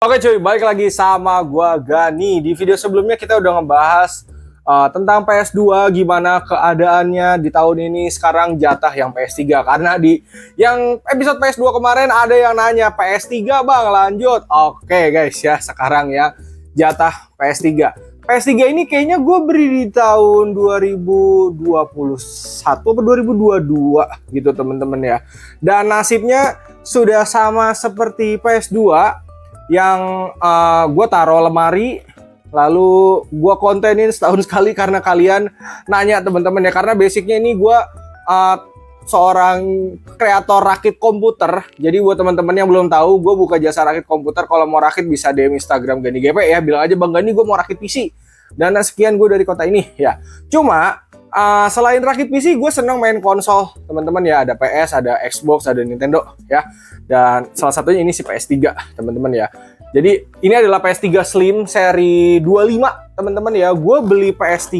Oke cuy, balik lagi sama gua Gani. Di video sebelumnya kita udah ngebahas tentang PS2, gimana keadaannya di tahun ini, sekarang jatah yang PS3. Karena di yang episode PS2 kemarin ada yang nanya, PS3 bang lanjut. Oke guys ya, sekarang ya jatah PS3. PS3 ini kayaknya gue beri di tahun 2021 atau 2022 gitu temen-temen ya. Dan nasibnya sudah sama seperti PS2 yang gue taruh lemari, lalu gue kontenin setahun sekali karena kalian nanya teman-teman ya. Karena basicnya ini gue seorang kreator rakit komputer. Jadi buat teman-teman yang belum tahu, gue buka jasa rakit komputer. Kalau mau rakit bisa DM Instagram Gani GP ya, bilang aja Bang Gani gue mau rakit PC. Dan sekian gue dari kota ini ya. Cuma selain rakit PC, gue seneng main konsol teman-teman ya. Ada PS, ada Xbox, ada Nintendo ya. Dan salah satunya ini si PS3 teman-teman ya. Jadi ini adalah PS3 Slim seri 25 teman-teman ya. Gue beli PS3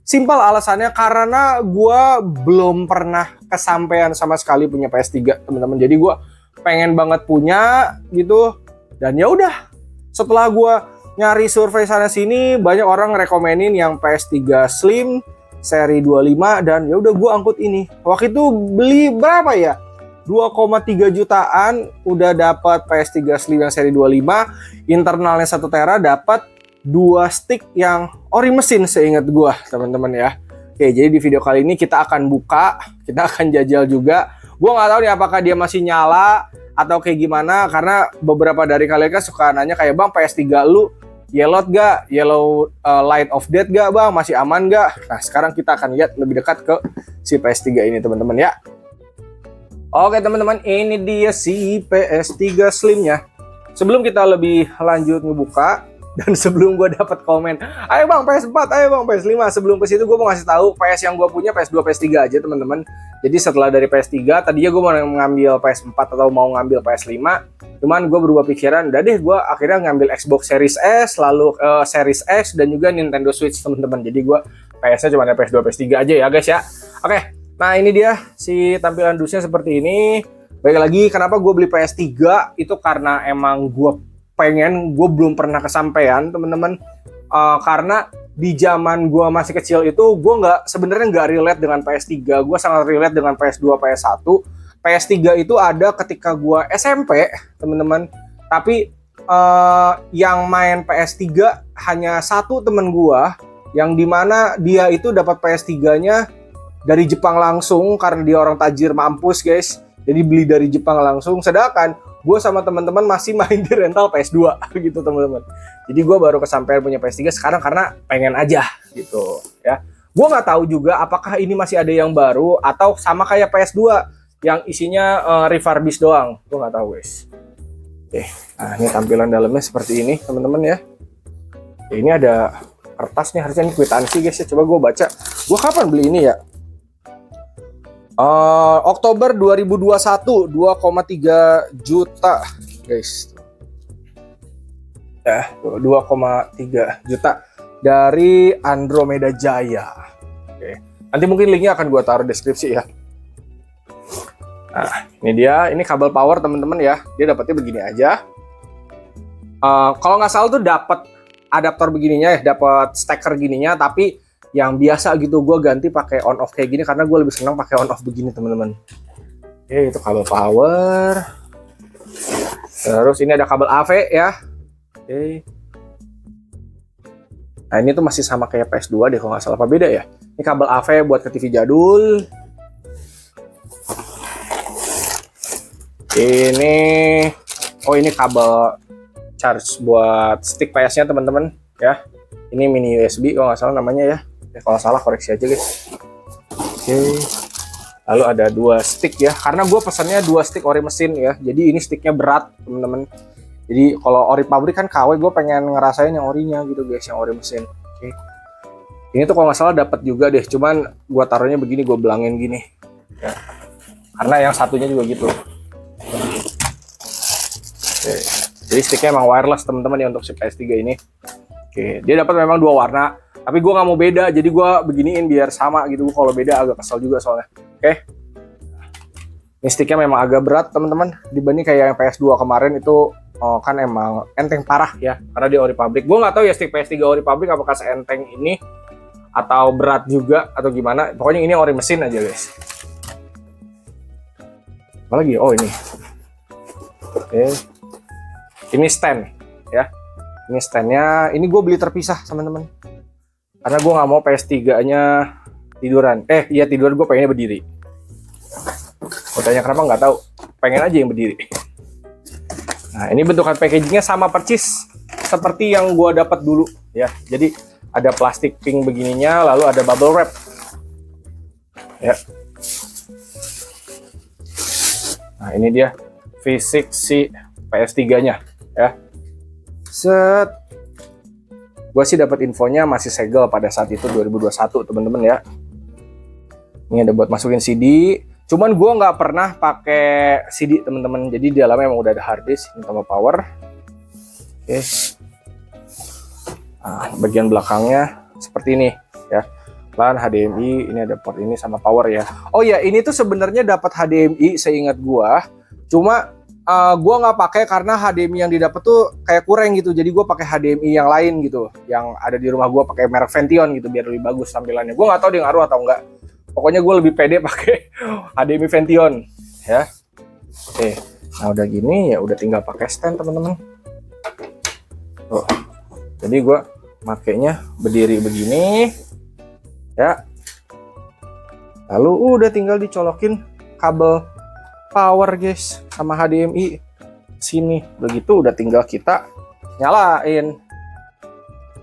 simpel alasannya karena gue belum pernah kesampaian sama sekali punya PS3 teman-teman. Jadi gue pengen banget punya gitu. Dan ya udah, setelah gue nyari survei sana sini, banyak orang rekomenin yang PS3 Slim seri 25 dan ya udah gue angkut ini. Waktu itu beli berapa ya? 2,3 jutaan udah dapat PS3 Slim yang seri 25, internalnya 1 tera, dapat 2 stick yang ori mesin seingat gua teman-teman ya. Oke, jadi di video kali ini kita akan buka, kita akan jajal juga. Gua nggak tahu nih apakah dia masih nyala atau kayak gimana, karena beberapa dari kalian kan suka nanya kayak, Bang PS3 lu yellow gak? Yellow light of death gak bang? Masih aman gak? Nah sekarang kita akan lihat lebih dekat ke si PS3 ini teman-teman ya. Oke teman-teman, ini dia si PS3 Slim-nya. Sebelum kita lebih lanjut ngebuka dan sebelum gue dapat komen, ayo bang PS4, ayo bang PS5. Sebelum ke situ gue mau ngasih tahu PS yang gue punya PS2, PS3 aja teman-teman. Jadi setelah dari PS3, tadinya gue mau ngambil PS4 atau mau ngambil PS5. Cuman gue berubah pikiran, udah deh gue akhirnya ngambil Xbox Series S, lalu Series X dan juga Nintendo Switch teman-teman. Jadi gue PS-nya cuma ada PS2, PS3 aja ya guys ya. Oke. Nah ini dia si tampilan dusnya seperti ini. Baik lagi, kenapa gue beli PS3 itu karena emang gue belum pernah kesampaian teman-teman. Karena di zaman gue masih kecil itu gue sebenarnya nggak relate dengan PS3. Gue sangat relate dengan PS2, PS1. PS3 itu ada ketika gue SMP teman-teman. Tapi yang main PS3 hanya satu temen gue, yang dimana dia itu dapat PS3-nya dari Jepang langsung karena dia orang tajir mampus guys. Jadi beli dari Jepang langsung. Sedangkan gue sama teman-teman masih main di rental PS2 gitu teman-teman. Jadi gue baru kesampaian punya PS3 sekarang karena pengen aja gitu ya. Gue nggak tahu juga apakah ini masih ada yang baru atau sama kayak PS2 yang isinya refurbish doang. Gue nggak tahu guys. Oke, nah ini tampilan dalamnya seperti ini teman-teman ya. Ini ada kertasnya, harusnya ini kwitansi guys ya. Coba gue baca. Gue kapan beli ini ya? Oktober 2021, 2,3 juta guys. Ya, 2,3 juta dari Andromeda Jaya. Oke. Nanti mungkin linknya akan gue taruh deskripsi ya. Nah, ini dia, ini kabel power teman-teman ya. Dia dapatnya begini aja. Kalau nggak salah tuh dapat adaptor begininya ya, dapat steker gininya, tapi yang biasa gitu gue ganti pakai on off kayak gini karena gue lebih senang pakai on off begini teman-teman. Oke, itu kabel power. Terus ini ada kabel AV ya. Oke. Nah ini tuh masih sama kayak PS2 deh kalau nggak salah, apa beda ya? Ini kabel AV buat ke TV jadul. Ini ini kabel charge buat stick PS-nya teman-teman ya. Ini mini USB kalau nggak salah namanya ya. Kalau salah koreksi aja guys. Oke. Lalu ada 2 stick ya. Karena gue pesannya 2 stick ori mesin ya. Jadi ini sticknya berat teman-teman. Jadi kalau ori pabrik kan KW, gue pengen ngerasain yang orinya gitu guys, yang ori mesin. Oke. Ini tuh kalau nggak salah dapat juga deh. Cuman gue taruhnya begini, gue belangin gini. Ya. Karena yang satunya juga gitu. Oke. Jadi sticknya emang wireless teman-teman ya untuk si PS3 ini. Oke. Dia dapat memang 2 warna. Tapi gue nggak mau beda, jadi gue beginiin biar sama gitu. Kalau beda agak kesel juga soalnya. Oke. Ini sticknya memang agak berat teman-teman, dibanding kayak yang PS2 kemarin itu oh, kan emang enteng parah ya, karena dia ori pabrik. Gue nggak tahu ya stick PS3 ori pabrik apakah seenteng ini atau berat juga atau gimana. Pokoknya ini ori mesin aja guys. Apa lagi? Oh ini. Oke. Ini stand ya. Ini standnya. Ini gue beli terpisah teman-teman. Karena gue nggak mau PS3-nya tiduran. Iya tiduran, gue pengennya berdiri. Gue tanya kenapa nggak tahu. Pengen aja yang berdiri. Nah ini bentukan packagingnya sama persis seperti yang gue dapat dulu ya. Jadi ada plastik pink begininya, lalu ada bubble wrap. Ya. Nah ini dia fisik si PS3-nya ya. Set. Gue sih dapat infonya masih segel pada saat itu 2021 teman-teman ya. Ini ada buat masukin CD. Cuman gue nggak pernah pakai CD teman-teman. Jadi di dalamnya emang udah ada hard disk, ini tambah power. Oke. Nah, bagian belakangnya seperti ini ya. LAN, HDMI, ini ada port ini sama power ya. Oh ya, ini tuh sebenarnya dapat HDMI seingat gue. Cuma gue nggak pakai karena HDMI yang didapat tuh kayak kurang gitu. Jadi gue pakai HDMI yang lain gitu, yang ada di rumah gue pakai merek Vention gitu biar lebih bagus tampilannya. Gue nggak tahu dia ngaruh atau enggak. Pokoknya gue lebih pede pakai HDMI Vention ya. Oke, nah udah gini ya udah tinggal pakai stand teman-teman. Oh, jadi gue makainya berdiri begini ya. Lalu udah tinggal dicolokin kabel power guys sama HDMI sini. Begitu udah tinggal kita nyalain.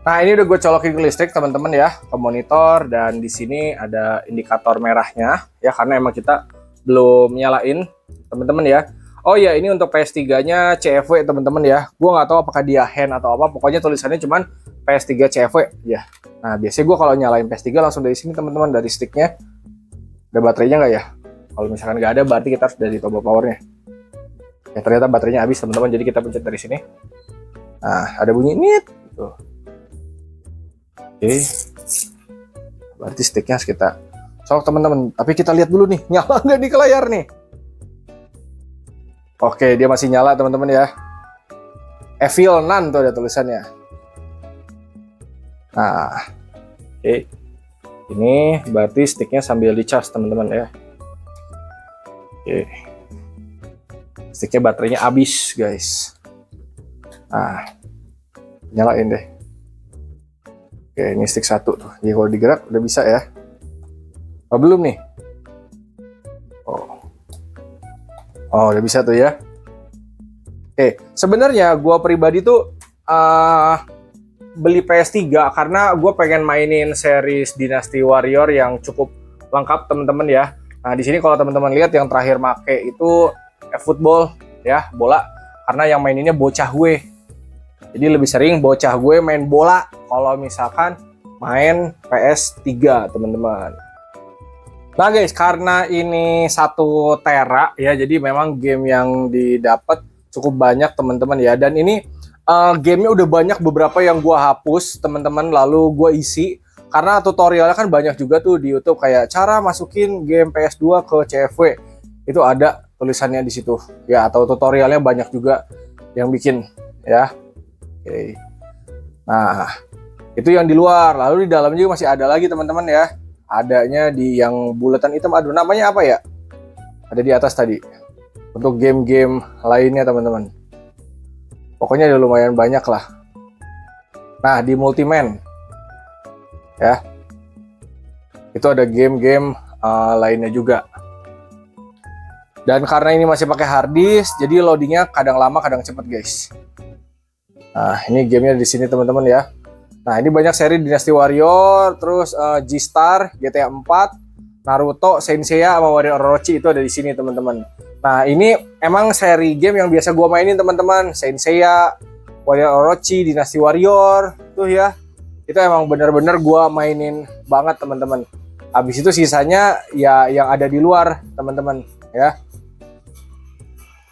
Nah ini udah gue colokin ke listrik teman-teman ya, ke monitor, dan di sini ada indikator merahnya ya karena emang kita belum nyalain teman-teman ya. Oh ya ini untuk PS3-nya CFW teman-teman ya. Gue nggak tahu apakah dia hand atau apa. Pokoknya tulisannya cuman PS3 CFW ya. Nah biasanya gue kalau nyalain PS3 langsung dari sini teman-teman, dari sticknya. Ada baterainya nggak ya? Kalau misalkan nggak ada berarti kita harus dari tombol powernya. Ya ternyata baterainya habis teman-teman, jadi kita pencet dari sini. Nah ada bunyi nit. Gitu. Oke. Berarti sticknya harus kita colok teman-teman. Tapi kita lihat dulu nih, nyala nggak di layar nih? Oke, dia masih nyala teman-teman ya. Evil None tuh ada tulisannya. Nah, oke. Ini berarti sticknya sambil di-charge teman-teman ya. Oke. Sticknya baterainya habis guys. Nah, nyalain deh. Oke, ini stick 1 tuh. Jadi kalau digerak udah bisa ya. Oh, belum nih. Oh, udah bisa tuh ya. Oke, sebenarnya gue pribadi tuh beli PS3 karena gue pengen mainin series Dynasty Warrior yang cukup lengkap teman-teman ya. Nah, di sini kalau teman-teman lihat yang terakhir make itu football ya, bola. Karena yang maininnya bocah gue. Jadi lebih sering bocah gue main bola kalau misalkan main PS3 teman-teman. Nah guys, karena ini 1 tera ya, jadi memang game yang didapat cukup banyak teman-teman ya. Dan ini gamenya udah banyak beberapa yang gue hapus teman-teman, lalu gue isi. Karena tutorialnya kan banyak juga tuh di YouTube, kayak cara masukin game PS2 ke CFW. Itu ada tulisannya di situ ya, atau tutorialnya banyak juga yang bikin ya. Oke. Nah, itu yang di luar. Lalu di dalam juga masih ada lagi teman-teman ya. Adanya di yang bulatan hitam, aduh namanya apa ya? Ada di atas tadi. Untuk game-game lainnya teman-teman. Pokoknya udah lumayan banyak lah. Nah, di Multiman ya. Itu ada game-game lainnya juga. Dan karena ini masih pakai hard disk, jadi loadingnya kadang lama, kadang cepet guys. Nah, ini gamenya di sini teman-teman ya. Nah, ini banyak seri Dynasty Warrior, terus G-Star, GTA 4, Naruto, Saint Seiya, sama Warrior Orochi itu ada di sini teman-teman. Nah, ini emang seri game yang biasa gue mainin teman-teman. Saint Seiya, Warrior Orochi, Dynasty Warrior, tuh ya. Itu emang bener-bener gue mainin banget teman-teman. Habis itu sisanya ya yang ada di luar teman-teman ya.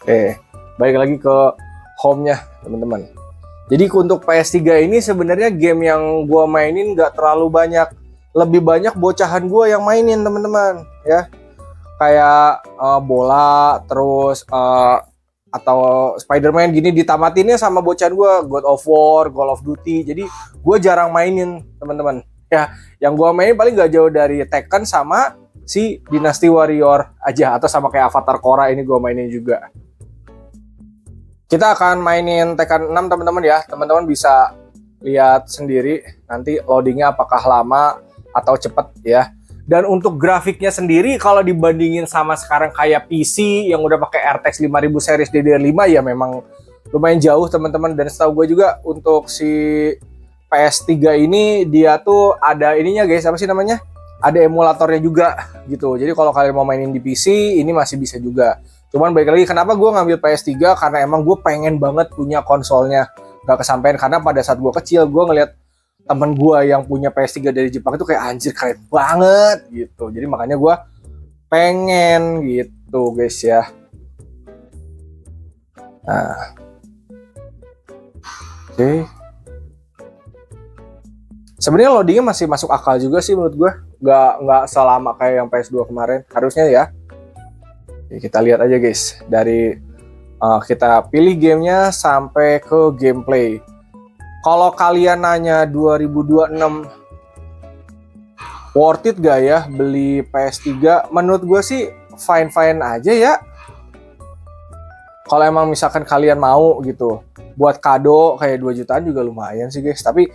Oke, balik lagi ke home-nya teman-teman. Jadi untuk PS3 ini sebenarnya game yang gue mainin nggak terlalu banyak. Lebih banyak bocahan gue yang mainin teman-teman ya. Kayak bola, terus atau Spider-Man gini ditamatinnya sama bocan gue, God of War, Call of Duty. Jadi gue jarang mainin teman-teman. Ya, yang gue mainin paling gak jauh dari Tekken sama si Dynasty Warrior aja, atau sama kayak Avatar Korra ini gue mainin juga. Kita akan mainin Tekken 6 teman-teman ya. Teman-teman bisa lihat sendiri nanti loadingnya apakah lama atau cepet ya. Dan untuk grafiknya sendiri kalau dibandingin sama sekarang kayak PC yang udah pakai RTX 5000 series DDR5 ya memang lumayan jauh teman-teman. Dan setahu gue juga untuk si PS3 ini dia tuh ada ininya guys, apa sih namanya? Ada emulatornya juga gitu. Jadi kalau kalian mau mainin di PC ini masih bisa juga. Cuman balik lagi kenapa gue ngambil PS3 karena emang gue pengen banget punya konsolnya. Gak kesampaian karena pada saat gue kecil gue ngeliat temen gue yang punya PS3 dari Jepang itu kayak anjir keren banget gitu. Jadi makanya gue pengen gitu guys ya. Nah. Oke. Sebenarnya loadingnya masih masuk akal juga sih menurut gue. Nggak selama kayak yang PS2 kemarin. Harusnya ya. Oke, kita lihat aja guys. Dari kita pilih gamenya sampai ke gameplay. Kalau kalian nanya 2026 worth it gak ya beli PS3? Menurut gue sih fine-fine aja ya. Kalau emang misalkan kalian mau gitu. Buat kado kayak 2 jutaan juga lumayan sih guys. Tapi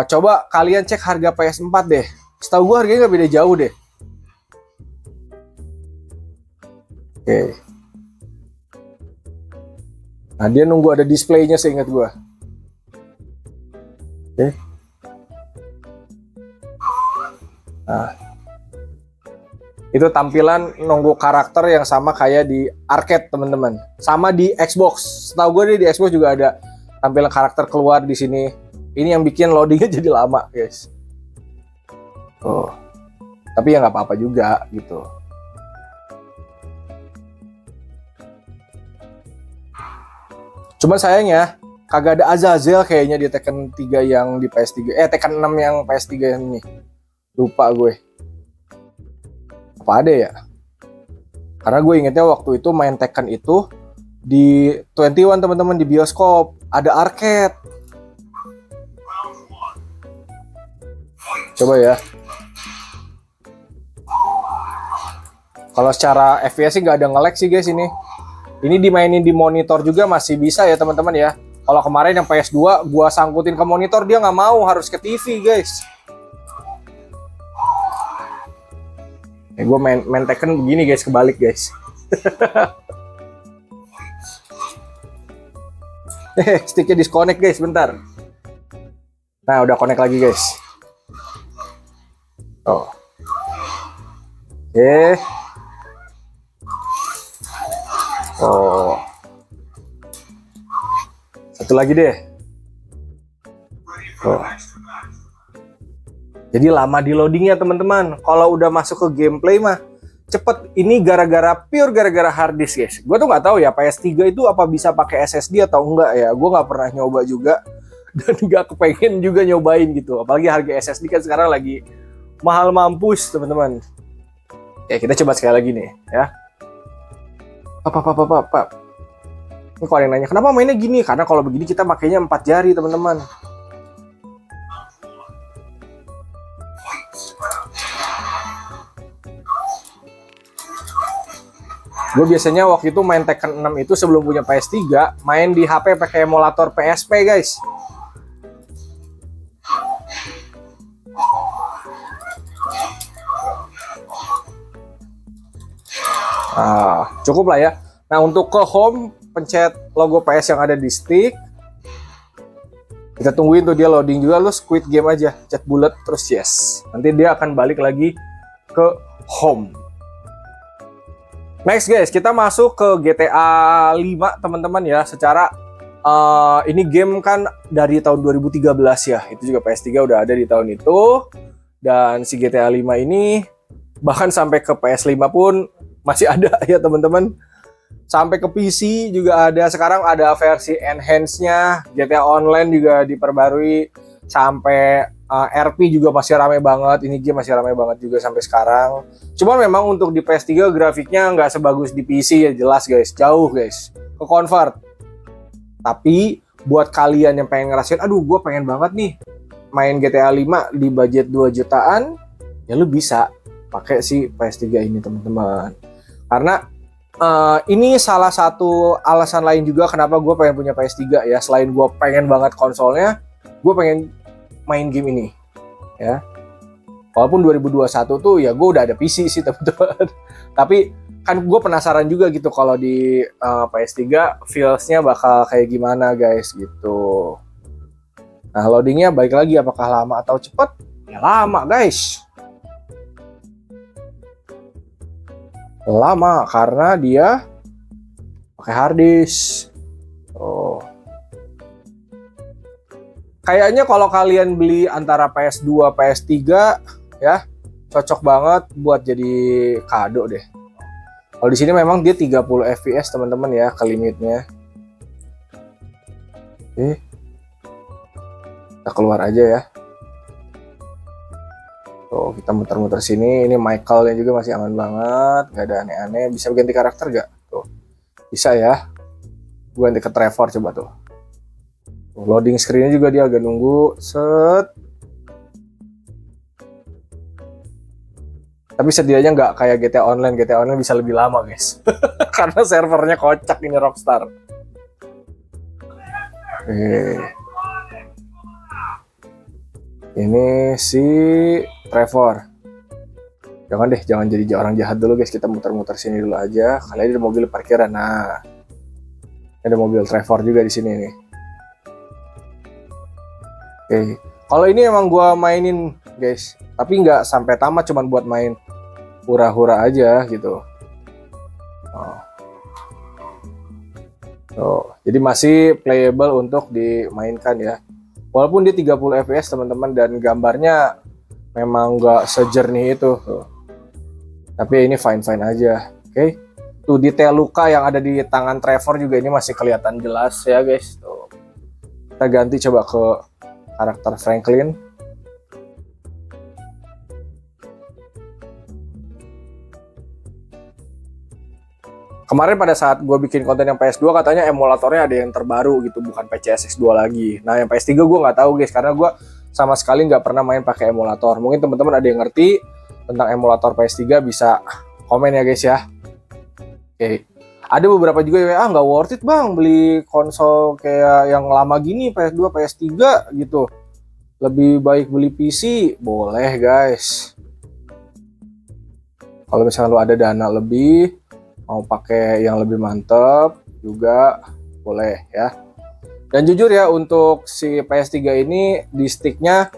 coba kalian cek harga PS4 deh. Setahu gue harganya gak beda jauh deh. Oke. Nah dia nunggu ada displaynya seingat gue. Oke. Nah, itu tampilan nunggu karakter yang sama kayak di arcade teman-teman, sama di Xbox. Setahu gue di Xbox juga ada tampilan karakter keluar di sini. Ini yang bikin loadingnya jadi lama guys. Oh, tapi ya nggak apa-apa juga gitu. Cuman sayangnya kagak ada Azazel kayaknya di Tekken 3 yang di PS3. Tekken 6 yang PS3 ini. Lupa gue. Apa ada ya? Karena gue ingetnya waktu itu main Tekken itu di 21 teman-teman di bioskop. Ada arcade. Coba ya. Kalau secara FPS sih nggak ada nge-lag sih guys ini. Ini dimainin di monitor juga masih bisa ya teman-teman ya. Kalau kemarin yang PS2 gua sangkutin ke monitor dia nggak mau, harus ke TV guys. Gue main Tekken begini guys, kebalik guys. Sticknya disconnect guys, bentar. Nah udah connect lagi guys. Oh. Oke. Oh. Satu lagi deh. Oh. Jadi lama di loadingnya teman-teman. Kalau udah masuk ke gameplay mah cepet. Ini pure gara-gara hard disk guys. Gue tuh nggak tahu ya PS3 itu apa bisa pakai SSD atau enggak ya. Gue nggak pernah nyoba juga dan nggak kepengen juga nyobain gitu. Apalagi harga SSD kan sekarang lagi mahal mampus teman-teman. Ya kita coba sekali lagi nih ya. Pak. Ini kalau yang nanya, kenapa mainnya gini? Karena kalau begini kita makainya 4 jari, teman-teman. Gue biasanya waktu itu main Tekken 6 itu sebelum punya PS3, main di HP pakai emulator PSP, guys. Cukup lah ya. Nah untuk ke home, pencet logo PS yang ada di stick. Kita tungguin tuh dia loading juga, lu quit game aja, chat bulat terus yes. Nanti dia akan balik lagi ke home. Next guys, kita masuk ke GTA 5 teman-teman ya. Secara ini game kan dari tahun 2013 ya. Itu juga PS3 udah ada di tahun itu. Dan si GTA 5 ini bahkan sampai ke PS5 pun masih ada ya teman-teman. Sampai ke PC juga ada. Sekarang ada versi enhance-nya. GTA Online juga diperbarui. Sampai RP juga masih rame banget. Ini game masih rame banget juga sampai sekarang. Cuma memang untuk di PS3 grafiknya nggak sebagus di PC ya, jelas guys. Jauh guys. ke convert. Tapi buat kalian yang pengen ngerasain, aduh gue pengen banget nih main GTA 5 di budget 2 jutaan, ya lu bisa pakai si PS3 ini teman-teman. Karena ini salah satu alasan lain juga kenapa gue pengen punya PS3 ya. Selain gue pengen banget konsolnya, gue pengen main game ini ya. Walaupun 2021 tuh ya gue udah ada PC sih teman-teman. Tapi kan gue penasaran juga gitu kalau di PS3 feels-nya bakal kayak gimana guys gitu. Nah loadingnya balik lagi, apakah lama atau cepet? Ya lama guys. Lama karena dia pakai harddisk. Oh. Kayaknya kalau kalian beli antara PS2 PS3 ya cocok banget buat jadi kado deh. Kalau di sini memang dia 30 fps teman-teman ya ke limitnya. Oke. Kita keluar aja ya. Tuh, kita muter-muter sini. Ini Michael-nya juga masih aman banget, nggak ada aneh-aneh. Bisa ganti karakter nggak? Tuh, bisa ya. Gue ganti ke Trevor coba tuh. Tuh, loading screen-nya juga dia agak nunggu. Set. Tapi setidaknya nggak kayak GTA Online. GTA Online bisa lebih lama guys. Karena servernya kocak ini Rockstar. Oke. Ini si Trevor. Jangan jadi orang jahat dulu guys. Kita muter-muter sini dulu aja. Kalian ada mobil parkiran. Nah, ada mobil Trevor juga di sini nih. Oke. Kalau ini emang gua mainin guys, tapi nggak sampai tamat, cuman buat main hura-hura aja gitu. Jadi masih playable untuk dimainkan ya. Walaupun dia 30 fps teman-teman dan gambarnya memang nggak sejernih itu. Tapi ini fine-fine aja. Oke. Tuh detail luka yang ada di tangan Trevor juga ini masih kelihatan jelas ya guys. Tuh. Kita ganti coba ke karakter Franklin. Kemarin pada saat gue bikin konten yang PS2 katanya emulatornya ada yang terbaru gitu, bukan PCSX2 lagi. Nah yang PS3 gue nggak tahu guys, karena gue sama sekali nggak pernah main pakai emulator. Mungkin teman-teman ada yang ngerti tentang emulator PS3 bisa komen ya guys ya. Oke. Ada beberapa juga yang nggak worth it bang beli konsol kayak yang lama gini, PS2, PS3 gitu. Lebih baik beli PC, boleh guys. Kalau misalnya lo ada dana lebih, mau pakai yang lebih mantep juga boleh ya. Dan jujur ya untuk si PS3 ini di sticknya,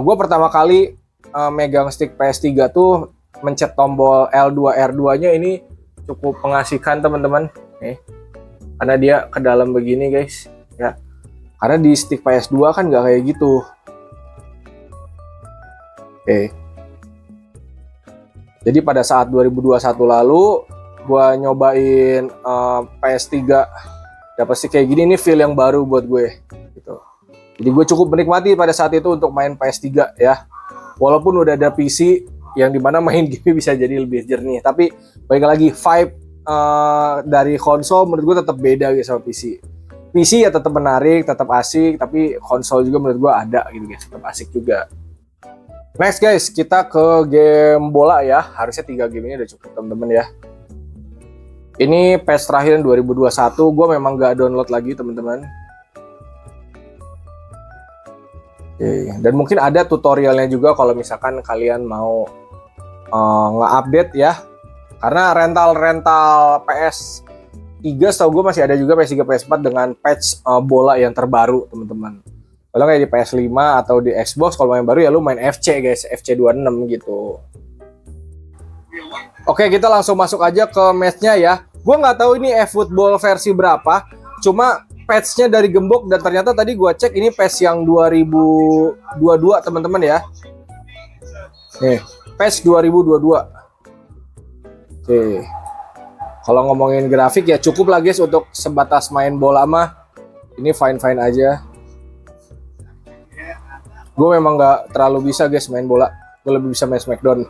gue pertama kali megang stick PS3 tuh mencet tombol L2 R2 nya ini cukup mengasihkan teman-teman nih, karena dia ke dalam begini guys ya. Karena di stick PS2 kan nggak kayak gitu. Oke. Jadi pada saat 2021 lalu gua nyobain PS3 dapat sih kayak gini, ini feel yang baru buat gue gitu. Jadi gue cukup menikmati pada saat itu untuk main PS3 ya. Walaupun udah ada PC yang dimana main game bisa jadi lebih jernih, tapi balik lagi vibe dari konsol menurut gue tetap beda guys sama PC. PC ya tetap menarik, tetap asik, tapi konsol juga menurut gue ada gitu guys, tetap asik juga. Next guys, kita ke game bola ya. Harusnya 3 game ini udah cukup teman-teman ya. Ini PES terakhir 2021, gue memang gak download lagi teman-teman. Oke, dan mungkin ada tutorialnya juga kalau misalkan kalian mau nge-update ya. Karena rental PS3 setahu gue masih ada juga PS3, PS4 dengan patch bola yang terbaru teman-teman. Kalau kayak di PS5 atau di Xbox, kalau main baru ya lu main FC guys, FC26 gitu. Oke, kita langsung masuk aja ke match-nya ya. Gue nggak tahu ini eFootball versi berapa, cuma patch-nya dari Gembok dan ternyata tadi gue cek ini patch yang 2022 teman-teman ya. Nih, patch 2022. Oke. Kalau ngomongin grafik ya cukup lah guys untuk sebatas main bola mah. Ini fine-fine aja. Gue memang nggak terlalu bisa guys main bola. Gue lebih bisa main Smackdown.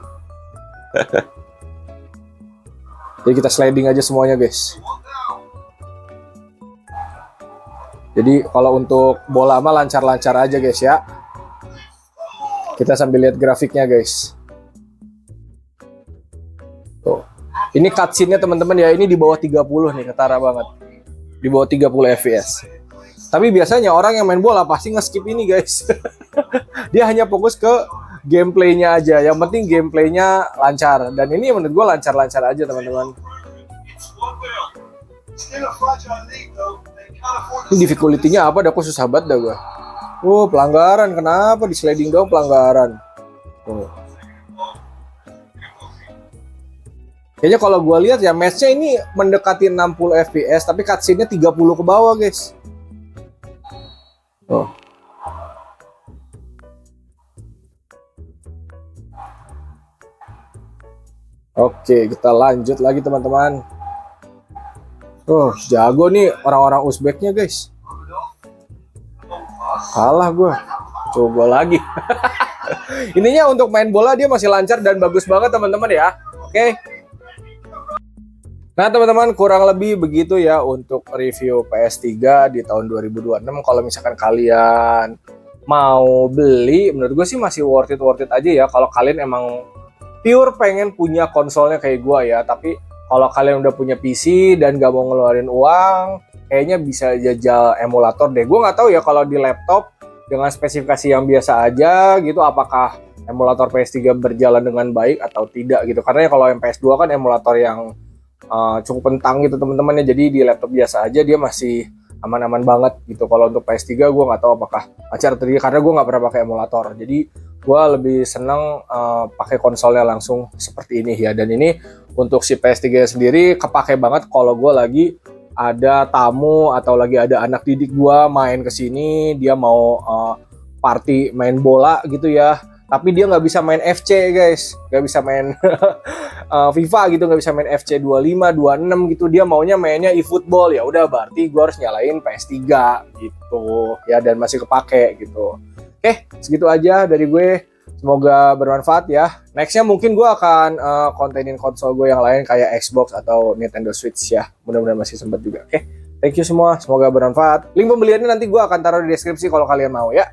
Jadi kita sliding aja semuanya guys. Jadi kalau untuk bola mah lancar-lancar aja guys ya. Kita sambil lihat grafiknya guys. Tuh. Ini cutscene-nya teman-teman ya, ini di bawah 30 nih, ketara banget. Di bawah 30 fps. Tapi biasanya orang yang main bola pasti nge-skip ini guys. Dia hanya fokus ke gameplaynya aja. Yang penting gameplaynya lancar. Dan ini menurut gue lancar-lancar aja teman-teman. Ini difficulty-nya apa? Dah kok susah banget dah gue. Pelanggaran. Kenapa di sliding down pelanggaran? Kayaknya kalau gue lihat ya match-nya ini mendekati 60 fps, tapi cutscene-nya 30 ke bawah guys. Oke, kita lanjut lagi teman-teman. Jago nih orang-orang Uzbeknya guys. Kalah gue. Coba lagi. Intinya untuk main bola dia masih lancar dan bagus banget teman-teman ya. Oke. Nah teman-teman, kurang lebih begitu ya untuk review PS3 di tahun 2026. Kalau misalkan kalian mau beli, menurut gue sih masih worth it aja ya. Kalau kalian emang pure pengen punya konsolnya kayak gue ya. Tapi kalau kalian udah punya PC dan gak mau ngeluarin uang, kayaknya bisa jajal emulator deh. Gue nggak tahu ya kalau di laptop dengan spesifikasi yang biasa aja gitu, apakah emulator PS3 berjalan dengan baik atau tidak gitu. Karena ya kalau yang PS2 kan emulator yang cukup kentang gitu teman-teman ya, jadi di laptop biasa aja dia masih aman-aman banget gitu. Kalau untuk PS3 gue nggak tahu apakah lancar atau tidak, karena gue nggak pernah pakai emulator, jadi gue lebih seneng pakai konsolnya langsung seperti ini ya. Dan ini untuk si PS3 sendiri kepake banget kalau gue lagi ada tamu atau lagi ada anak didik gue main ke sini, dia mau party main bola gitu ya, tapi dia nggak bisa main FC guys, nggak bisa main FIFA gitu, nggak bisa main FC 25, 26 gitu, dia maunya mainnya eFootball. Ya udah, berarti gue harus nyalain PS3 gitu ya, dan masih kepake gitu. Oke, segitu aja dari gue, semoga bermanfaat ya. Nextnya mungkin gue akan kontenin konsol gue yang lain kayak Xbox atau Nintendo Switch ya, mudah-mudahan masih sempat juga. Oke, thank you semua, semoga bermanfaat. Link pembeliannya nanti gue akan taruh di deskripsi kalau kalian mau ya.